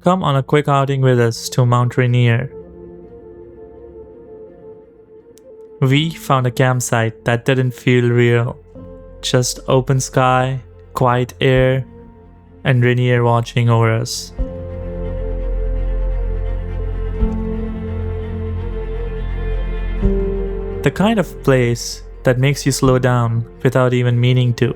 Come on a quick outing with us to Mount Rainier. We found a campsite that didn't feel real. Just open sky, quiet air, and Rainier watching over us. The kind of place that makes you slow down without even meaning to.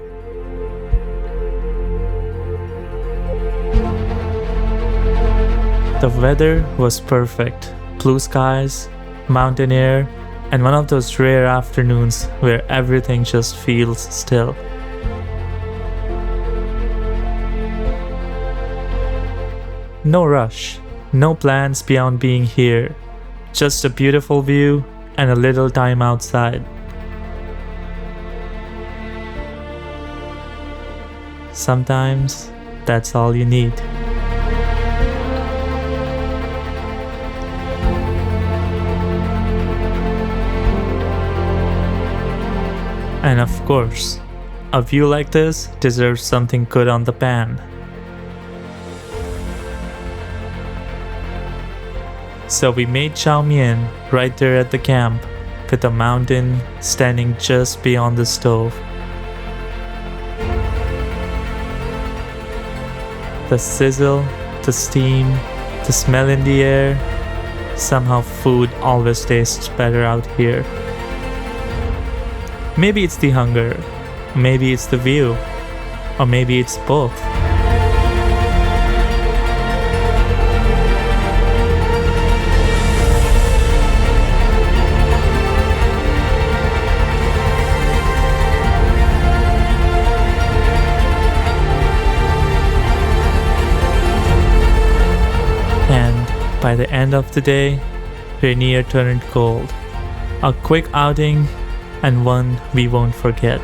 The weather was perfect. Blue skies, mountain air, and one of those rare afternoons where everything just feels still. No rush, no plans beyond being here. Just a beautiful view and a little time outside. Sometimes that's all you need. And of course, a view like this deserves something good on the pan. So we made chow right there at the camp, with a mountain standing just beyond the stove. The sizzle, the steam, the smell in the air. Somehow food always tastes better out here. Maybe it's the hunger, maybe it's the view, or maybe it's both. And by the end of the day, Rainier turned cold. A quick outing and one we won't forget.